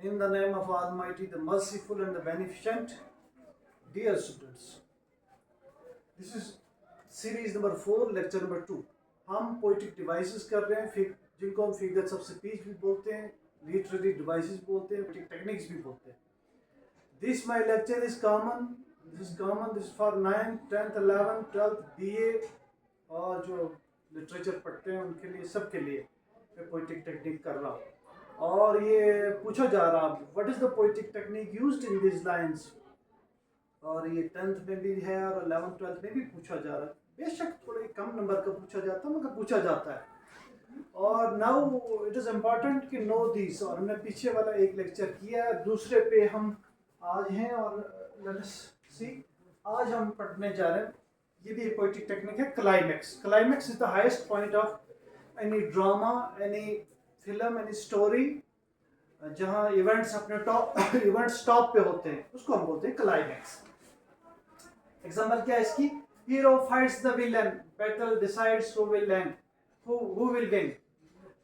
In the name of Almighty, the Merciful and the Beneficent, dear students, this is series number 4, lecture number 2. हम poetic devices कर रहे हैं, जिनको हम figures of speech भी बोलते हैं, लिटरेरी डिवाइसेस बोलते हैं, पोइटिक टेक्निक्स भी बोलते हैं. This my lecture is common. This is for 9th, 10th, 11th, 12th, BA और जो लिटरेचर पढ़ते हैं उनके लिए, सबके लिए मैं पोइटिक टेक्निक कर रहा हूँ. और ये पूछा जा रहा है what is the poetic technique used in this lines, और ये 10th में भी है और 11th 12th में भी पूछा जा रहा है. बेशक थोड़े कम नंबर का पूछा जाता है मगर पूछा जाता है. और नाउ इट इज़ इम्पॉर्टेंट कि नो दिस. और हमने पीछे वाला एक लेक्चर किया है, दूसरे पे हम आज हैं. और लेट अस सी, आज हम पढ़ने जा रहे हैं, ये भी एक पोइटिक टेक्निक है, climax. Climax is the highest point of any drama, any film, any story, जहाँ इवेंट्स अपने टॉप पे होते हैं, उसको हम बोलते हैं क्लाइमैक्स. एग्जांपल क्या है इसकी? Hero fights the villain, battle decides who will land, who will win.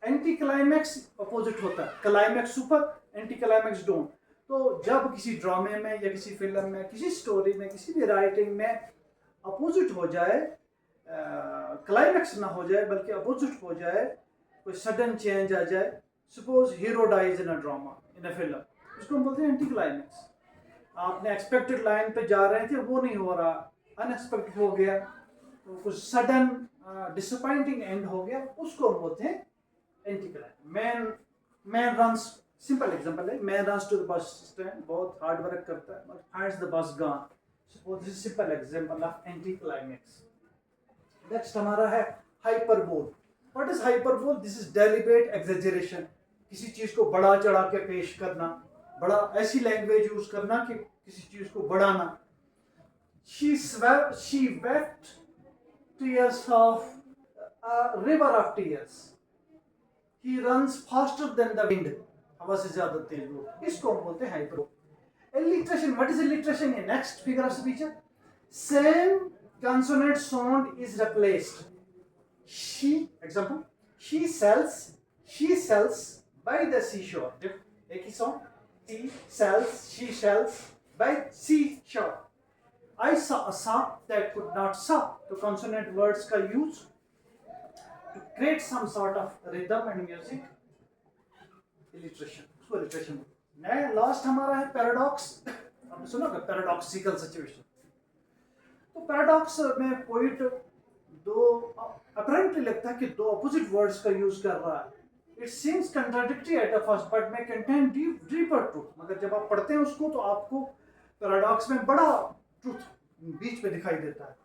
Anti climax opposite होता है, क्लाइमैक्स ऊपर, एंटी क्लाइमैक्स डाउन. तो जब किसी ड्रामे में या किसी फिल्म में, किसी स्टोरी में, किसी भी राइटिंग में अपोजिट हो जाए, क्लाइमैक्स ना हो जाए बल्कि अपोजिट हो जाए, कोई सडन चेंज आ जाए, suppose hero dies in a drama, in a film, उसको हम बोलते हैं एंटी क्लाइमैक्स. आपने एक्सपेक्टेड लाइन पे जा रहे थे, वो नहीं हो रहा, अनएक्सपेक्टेड हो गया, तो कुछ सडन डिसअपॉइंटिंग एंड हो गया, उसको हम बोलते हैं anti climax. Man runs, simple example है, man runs to the bus stand, बहुत हार्ड वर्क करता है but finds the bus gone. Suppose this is simple example of anti climax. Next हमारा है hyperbole. What is hyperbole? This is deliberate exaggeration. किसी चीज को बढ़ा चढ़ा के पेश करना, बड़ा ऐसी लैंग्वेज यूज करना कि किसी चीज को बढ़ाना. she wept tears of a river of tears. He runs faster than the wind. हवा से ज्यादा तेज वो, इसको हम बोलते हैं hyperbole. Alliteration. What is alliteration? In next figure of speech, same consonant sound is replaced. She, example, she sells by the seashore. एक ही sound. She sells by seashore. I saw a sock that could not saw. तो consonant words का use to create some sort of rhythm and music. Alliteration. उसको alliteration. नया last हमारा है paradox. आपने सुना होगा पैराडॉक्सिकल सिचुएशन. तो पैराडॉक्स में पोइट दो अपरेंटली लगता है कि दो अपोजिट वर्ड्स का यूज कर रहा है. It seems contradictory at first but may contain deeper truth. मगर जब आप पढ़ते हैं उसको तो आपको पैराडॉक्स में बड़ा ट्रूथ बीच में दिखाई देता है.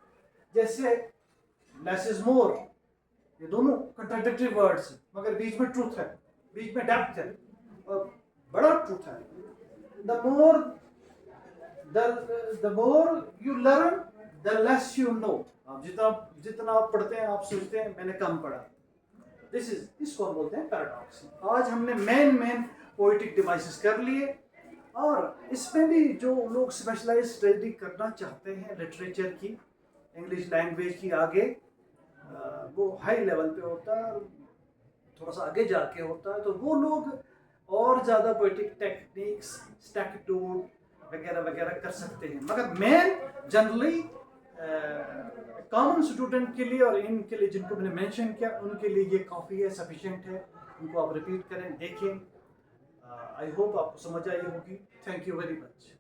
जैसे लेस इज मोर, ये दोनों कंट्राडिक्टरी वर्ड्स मगर बीच में ट्रूथ है, बीच में डेप्थ है और बड़ा ट्रूथ है. The more you learn, the less you know. आप जितना आप पढ़ते हैं आप सोचते हैं मैंने कम पढ़ा. इसको हम बोलते हैं पैराडॉक्स. आज हमने मेन पोइटिक डिवाइसेस कर लिए, और इसमें भी जो लोग स्पेशलाइज स्टडी करना चाहते हैं लिटरेचर की, इंग्लिश लैंग्वेज की आगे, वो हाई लेवल पे होता है, थोड़ा सा आगे जाके होता है, तो वो लोग और ज़्यादा पोइटिक टेक्निक्स, स्टैक्टूड वगैरह वगैरह कर सकते हैं. मगर मैं जनरली कॉमन स्टूडेंट के लिए और इनके लिए जिनको मैंने मेंशन किया उनके लिए ये काफ़ी है, सफिशिएंट है. उनको आप रिपीट करें, देखें. आई होप आपको समझ आई होगी. Thank you very much.